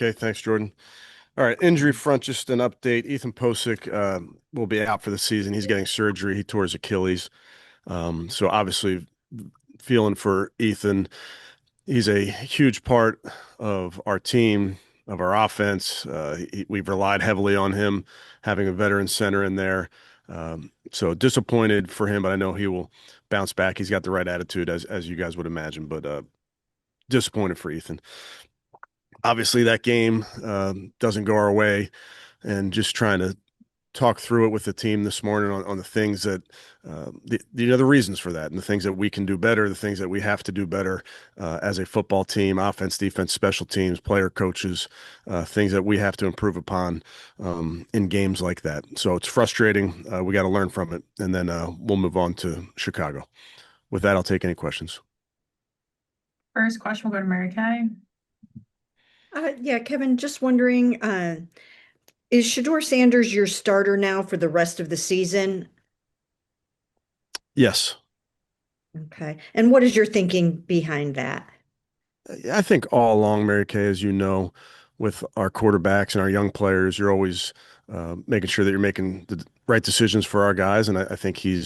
Okay, thanks, Jordan. All right, injury front, just an update. Ethan Posick will be out for the season. He's getting surgery. He tore his Achilles. So obviously, feeling for Ethan. He's a huge part of our team, of our offense. We've relied heavily on him, having a veteran center in there. So disappointed for him, but I know he will bounce back. He's got the right attitude, as you guys would imagine, but disappointed for Ethan. Obviously, that game doesn't go our way, and just trying to talk through it with the team this morning on the things that the reasons for that and the things that we can do better, the things that we have to do better as a football team, offense, defense, special teams, player coaches, things that we have to improve upon in games like that. So it's frustrating. We got to learn from it, and then we'll move on to Chicago. With that, I'll take any questions. First question will go to Mary Kay. Yeah, Kevin, just wondering, is Shador Sanders your starter now for the rest of the season? Yes. Okay. And what is your thinking behind that? I think all along, Mary Kay, as you know, with our quarterbacks and our young players, you're always making sure that you're making the right decisions for our guys. And I think he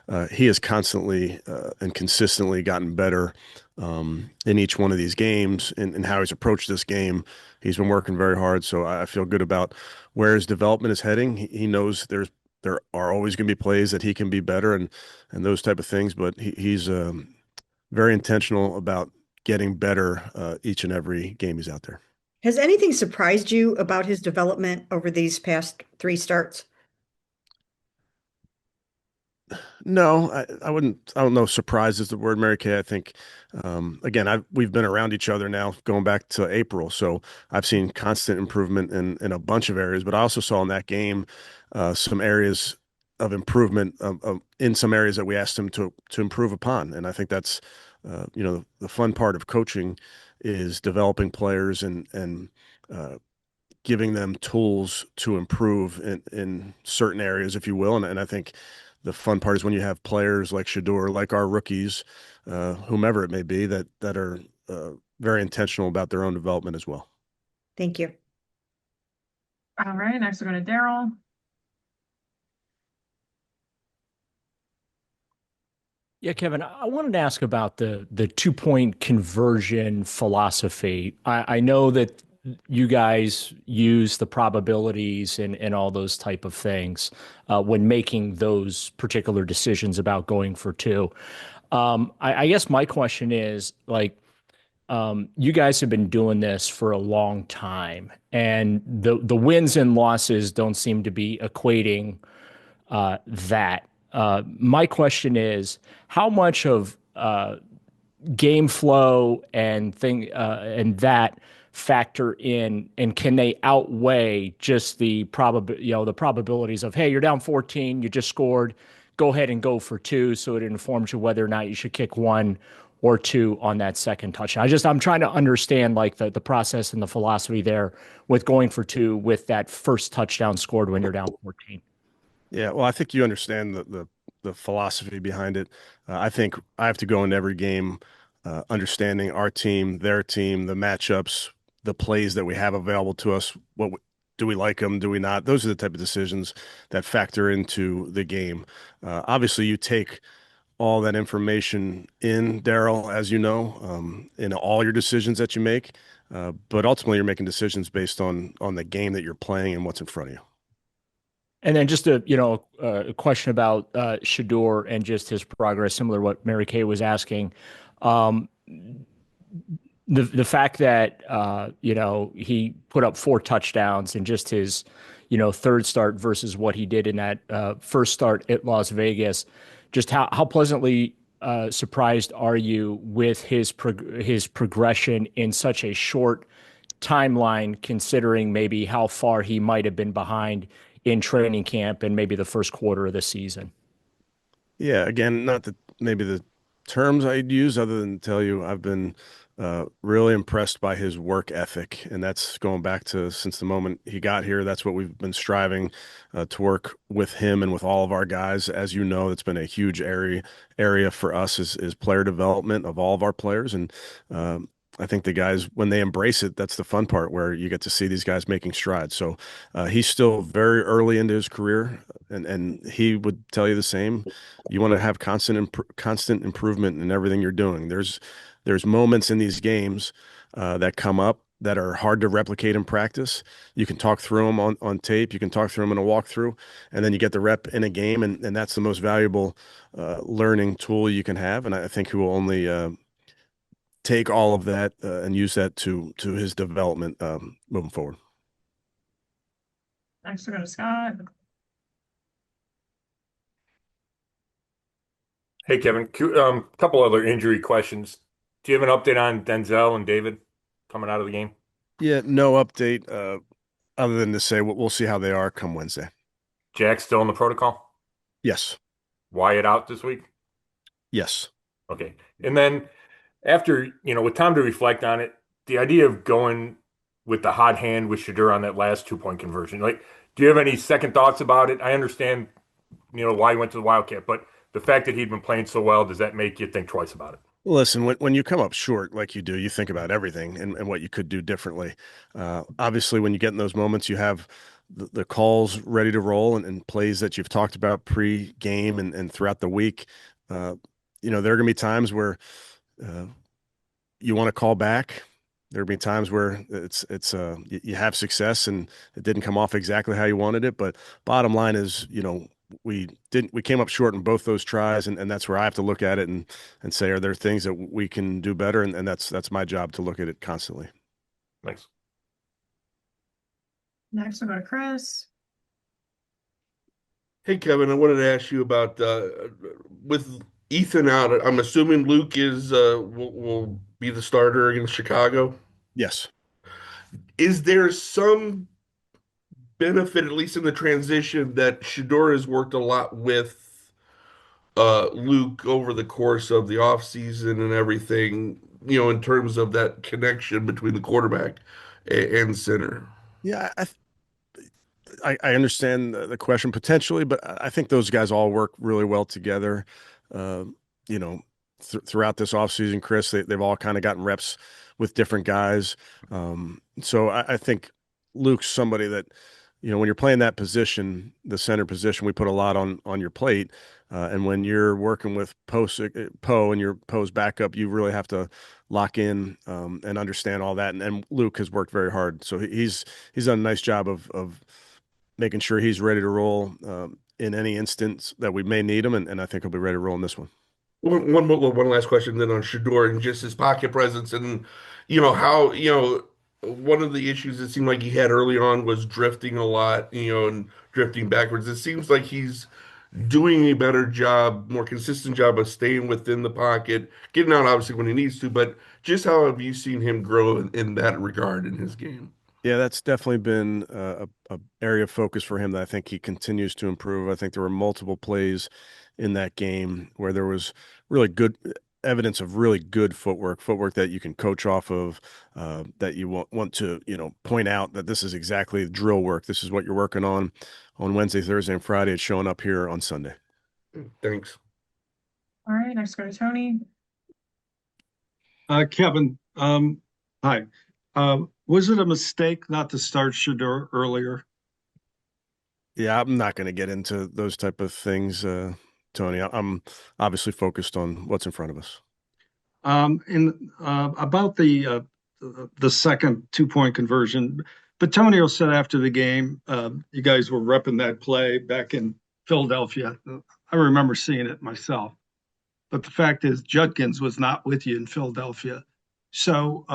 has constantly and consistently gotten better in each one of these games and how he's approached this game. He's been working very hard, so I feel good about where his development is heading. He knows there are always going to be plays that he can be better and those type of things, but he's very intentional about getting better each and every game he's out there. Has anything surprised you about his development over these past three starts? No, I wouldn't. I don't know. Surprise is the word, Mary Kay. I think, again, we've been around each other now going back to April, so I've seen constant improvement in a bunch of areas. But I also saw in that game some areas of improvement in some areas that we asked him to improve upon, and I think that's the fun part of coaching is developing players and giving them tools to improve in certain areas, if you will. And I think the fun part is when you have players like Shador, like our rookies, whomever it may be, that are very intentional about their own development as well. Thank you. All right, next we're going to Daryl. Yeah, Kevin, I wanted to ask about the 2-point conversion philosophy. I know that you guys use the probabilities and all those type of things when making those particular decisions about going for two. I guess my question is like, you guys have been doing this for a long time, and the wins and losses don't seem to be equating that. My question is, how much of game flow and that factor in, and can they outweigh just the probabilities of, hey, you're down 14, you just scored, go ahead and go for two, so it informs you whether or not you should kick one or two on that second touchdown. I'm trying to understand like the process and the philosophy there with going for two with that first touchdown scored when you're down 14. Yeah, well, I think you understand the philosophy behind it. I think I have to go into every game understanding our team, their team, the matchups, the plays that we have available to us. Do we like them? Do we not? Those are the type of decisions that factor into the game. Obviously, you take all that information in, Daryl, as you know, in all your decisions that you make. But ultimately, you're making decisions based on the game that you're playing and what's in front of you. And then just a question about Shador and just his progress, similar to what Mary Kay was asking. Um, the fact that he put up 4 touchdowns in just his third start versus what he did in that first start at Las Vegas, just how pleasantly surprised are you with his progression in such a short timeline, considering maybe how far he might have been behind in training camp and maybe the first quarter of the season? Yeah, again, not that maybe the terms I'd use other than tell you I've been really impressed by his work ethic, and that's going back to since the moment he got here. That's what we've been striving to work with him and with all of our guys. As you know, it's been a huge area for us is player development of all of our players, and I think the guys, when they embrace it, that's the fun part where you get to see these guys making strides. So he's still very early into his career, and he would tell you the same. You want to have constant improvement in everything you're doing. There's moments in these games that come up that are hard to replicate in practice. You can talk through them on tape. You can talk through them in a walkthrough, and then you get the rep in a game, and that's the most valuable learning tool you can have. And I think he will only take all of that and use that to his development moving forward. Next, we'll go to Scott. Hey, Kevin, couple other injury questions. Do you have an update on Denzel and David coming out of the game? Yeah, no update other than to say we'll see how they are come Wednesday. Jack still in the protocol? Yes, Wyatt out this week? yes. Okay. And then after, with time to reflect on it, the idea of going with the hot hand with Shador on that last 2-point conversion, do you have any second thoughts about it? I understand, why he went to the Wildcat, but the fact that he'd been playing so well, does that make you think twice about it? Listen, when you come up short like you do, you think about everything and what you could do differently. Obviously, when you get in those moments, you have the calls ready to roll and plays that you've talked about pre-game and throughout the week. There are going to be times where you want to call back. There'll be times where you have success and it didn't come off exactly how you wanted it. But bottom line is, we came up short in both those tries, and that's where I have to look at it and say, are there things that we can do better? And that's my job to look at it constantly. Thanks. Next, we'll go to Chris. Hey, Kevin, I wanted to ask you about with Ethan out. I'm assuming Luke will be the starter against Chicago. Yes. Is there some benefit, at least in the transition, that Shador has worked a lot with Luke over the course of the offseason and everything, in terms of that connection between the quarterback and center? Yeah, I understand the question potentially, but I think those guys all work really well together. Uh, throughout this offseason, Chris, they've all kind of gotten reps with different guys. So I think Luke's somebody that, when you're playing that position, the center position, we put a lot on your plate. And when you're working with Poe and your Poe's backup, you really have to lock in and understand all that. And Luke has worked very hard. So he's done a nice job of making sure he's ready to roll in any instance that we may need him. And I think he'll be ready to roll in this one. One last question then on Shador and just his pocket presence and how one of the issues it seemed like he had early on was drifting a lot, and drifting backwards. It seems like he's doing a better job, more consistent job of staying within the pocket, getting out obviously when he needs to, but just how have you seen him grow in that regard in his game? Yeah, that's definitely been a area of focus for him that I think he continues to improve. I think there were multiple plays in that game where there was really good evidence of really good footwork that you can coach off of, that you want to, point out that this is exactly drill work. This is what you're working on Wednesday, Thursday, and Friday. It's showing up here on Sunday. Thanks. All right, next, go to Tony. Kevin, hi. Was it a mistake not to start Shador earlier? Yeah, I'm not going to get into those type of things, Tony. I'm obviously focused on what's in front of us. About the second 2-point conversion, Batonio said after the game, you guys were repping that play back in Philadelphia. I remember seeing it myself. But the fact is, Judkins was not with you in Philadelphia. So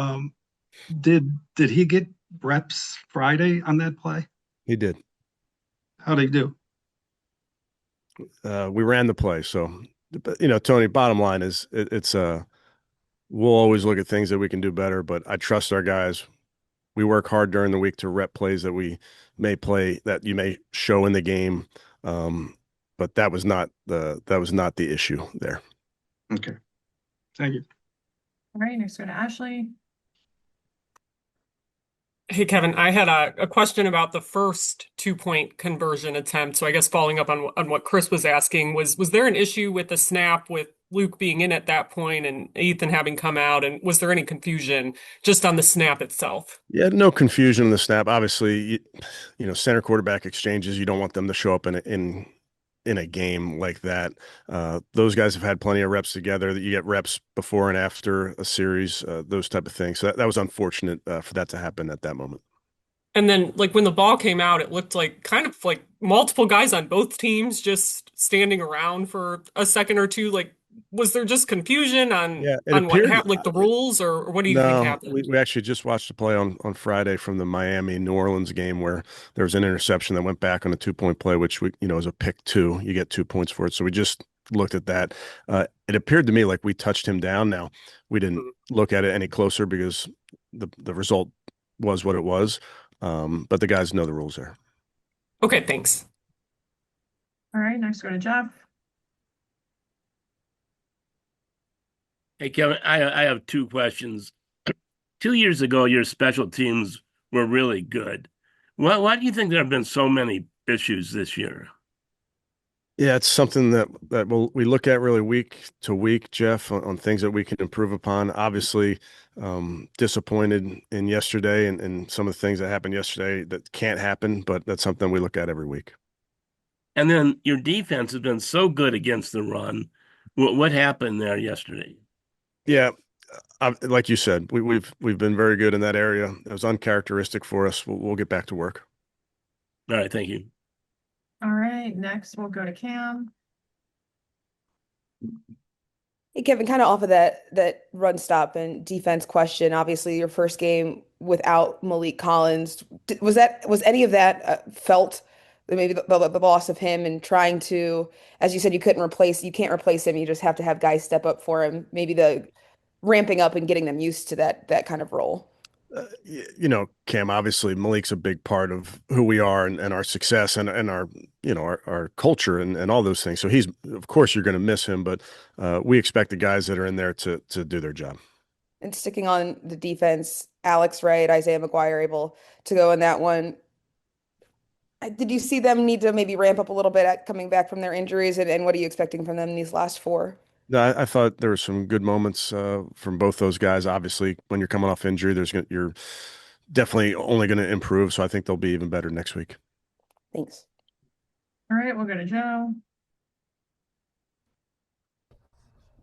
did he get reps Friday on that play? He did. How'd he do? We ran the play. So, Tony, bottom line is we'll always look at things that we can do better, but I trust our guys. We work hard during the week to rep plays that we may play that you may show in the game. But that was not the issue there. Okay. Thank you. All right, next, go to Ashley. Hey, Kevin, I had a question about the first 2-point conversion attempt. So I guess following up on what Chris was asking, was there an issue with the snap with Luke being in at that point and Ethan having come out? And was there any confusion just on the snap itself? Yeah, no confusion in the snap. Obviously, center quarterback exchanges, you don't want them to show up in a game like that. Those guys have had plenty of reps together. That you get reps before and after a series, those type of things. So that was unfortunate for that to happen at that moment. And then, like, when the ball came out, it looked like kind of like multiple guys on both teams just standing around for a second or two. Like, was there just confusion Yeah, it on what appeared. happened, like the rules, or what do you think No, we, happened? we actually just watched a play on Friday from the Miami New Orleans game where there was an interception that went back on a 2 point play, which is a pick two. You get 2 points for it. So we just looked at that. It appeared to me like we touched him down. Now we didn't Mhm. look at it any closer because the result was what it was. But the guys know the rules there. Okay, thanks. All right, next go to Jeff. Hey, Kevin, I have two questions. 2 years ago, your special teams were really good. Why do you think there have been so many issues this year? Yeah, it's something that we look at really week to week, Jeff, on things that we can improve upon. Obviously, disappointed in yesterday and some of the things that happened yesterday that can't happen, but that's something we look at every week. And then your defense has been so good against the run. What happened there yesterday? Yeah, like you said, we've been very good in that area. It was uncharacteristic for us. We'll get back to work. All right, thank you. All right, next we'll go to Cam. Hey, Kevin, kind of off of that run stop and defense question. Obviously, your first game without Malik Collins, was any of that felt? Maybe the loss of him and trying to, as you said, you can't replace him. You just have to have guys step up for him. Maybe the ramping up and getting them used to that kind of role. Cam, obviously Malik's a big part of who we are and our success and our, our culture and all those things. So of course, you're going to miss him, but we expect the guys that are in there to do their job. And sticking on the defense, Alex Wright, Isaiah McGuire able to go in that one. Did you see them need to maybe ramp up a little bit at coming back from their injuries? And what are you expecting from them in these last four? No, I thought there were some good moments from both those guys. Obviously, when you're coming off injury, you're definitely only going to improve. So I think they'll be even better next week. Thanks. All right, we'll go to Joe.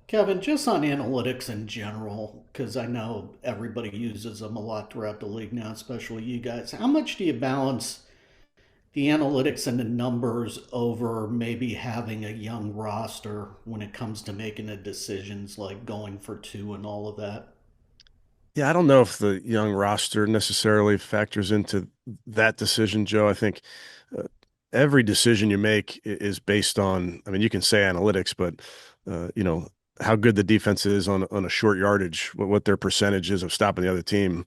Kevin, just on analytics in general, because I know everybody uses them a lot throughout the league now, especially you guys. How much do you balance the analytics and the numbers over maybe having a young roster when it comes to making the decisions like going for two and all of that? Yeah, I don't know if the young roster necessarily factors into that decision, Joe. I think uh, every decision you make is based on, I mean, you can say analytics, but how good the defense is on a short yardage, what their percentage is of stopping the other team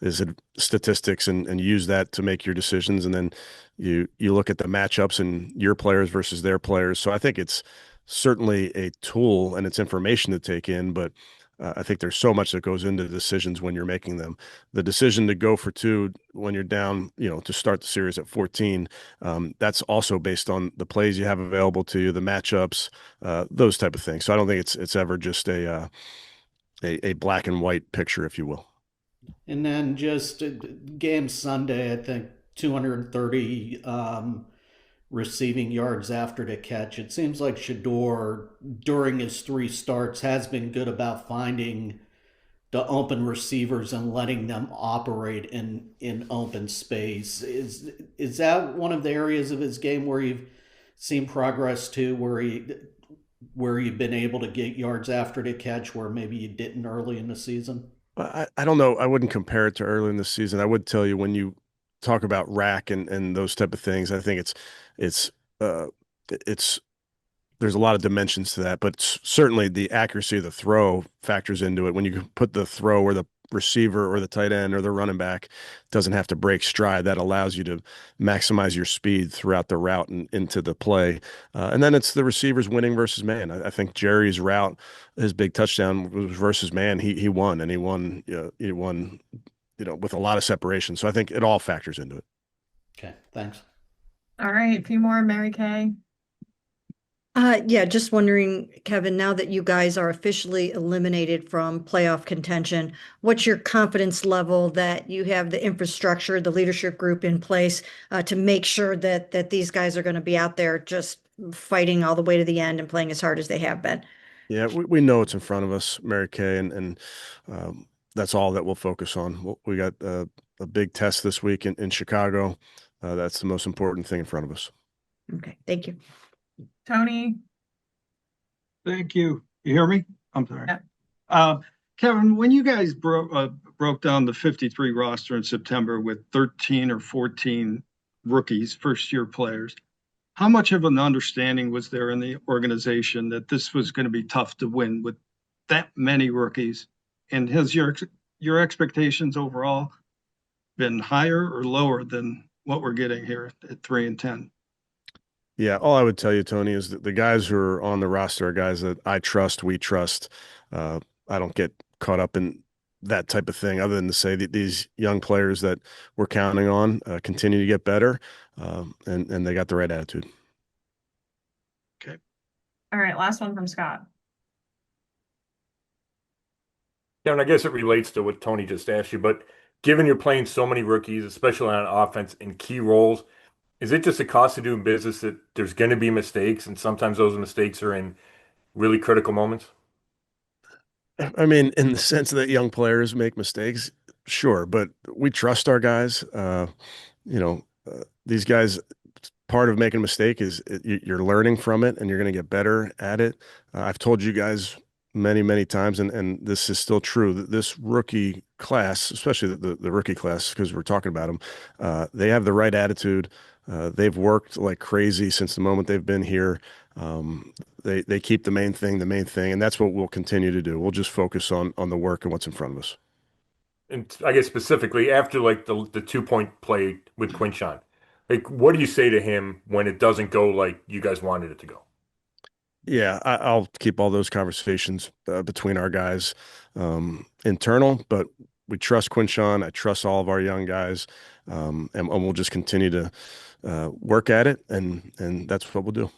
is it statistics and use that to make your decisions. And then you look at the matchups and your players versus their players. So I think it's certainly a tool and it's information to take in, but I think there's so much that goes into the decisions when you're making them. The decision to go for two when you're down, to start the series at 14, that's also based on the plays you have available to you, the matchups, those type of things. So I don't think it's ever just a black and white picture, if you will. And then just game Sunday, I think 230 receiving yards after the catch. It seems like Shador, during his three starts, has been good about finding the open receivers and letting them operate in open space. Is that one of the areas of his game where you've seen progress too, where you've been able to get yards after the catch where maybe you didn't early in the season? I don't know. I wouldn't compare it to early in the season. I would tell you when you talk about rack and those type of things, I think it's uh it's there's a lot of dimensions to that, but certainly the accuracy of the throw factors into it. When you put the throw where the receiver or the tight end or the running back doesn't have to break stride, that allows you to maximize your speed throughout the route and into the play. And then it's the receivers winning versus man. I think Jerry's route, his big touchdown was versus man. He won and he won, with a lot of separation. So I think it all factors into it. Okay, thanks. All right, a few more, Mary Kay. Yeah, just wondering, Kevin, now that you guys are officially eliminated from playoff contention, what's your confidence level that you have the infrastructure, the leadership group in place to make sure that these guys are going to be out there just fighting all the way to the end and playing as hard as they have been? Yeah, we know it's in front of us, Mary Kay, and that's all that we'll focus on. We got a big test this week in Chicago. That's the most important thing in front of us. Okay, thank you. Tony? Thank you. You hear me? I'm sorry. Yeah. Kevin, when you guys broke down the 53 roster in September with 13 or 14 rookies, first year players, how much of an understanding was there in the organization that this was going to be tough to win with that many rookies? And has your expectations overall been higher or lower than what we're getting here at 3 and 10? Yeah, all I would tell you, Tony, is that the guys who are on the roster are guys that I trust, we trust. I don't get caught up in that type of thing, other than to say that these young players that we're counting on continue to get better, and they got the right attitude. Okay. All right, last one from Scott. Yeah, and I guess it relates to what Tony just asked you, but given you're playing so many rookies, especially on offense in key roles, is it just a cost of doing business that there's going to be mistakes, and sometimes those mistakes are in really critical moments? I mean, in the sense that young players make mistakes, sure, but we trust our guys. These guys, part of making a mistake is you're learning from it and you're going to get better at it. I've told you guys many, many times, and this is still true, that this rookie class, especially the rookie class, because we're talking about them, they have the right attitude. They've worked like crazy since the moment they've been here. They keep the main thing, and that's what we'll continue to do. We'll just focus on the work and what's in front of us. And I guess specifically after like the 2 point play with Quinshon, like what do you say to him when it doesn't go like you guys wanted it to go? Yeah, I'll keep all those conversations between our guys internal, but we trust Quinshon. I trust all of our young guys, and we'll just continue to work at it, and that's what we'll do.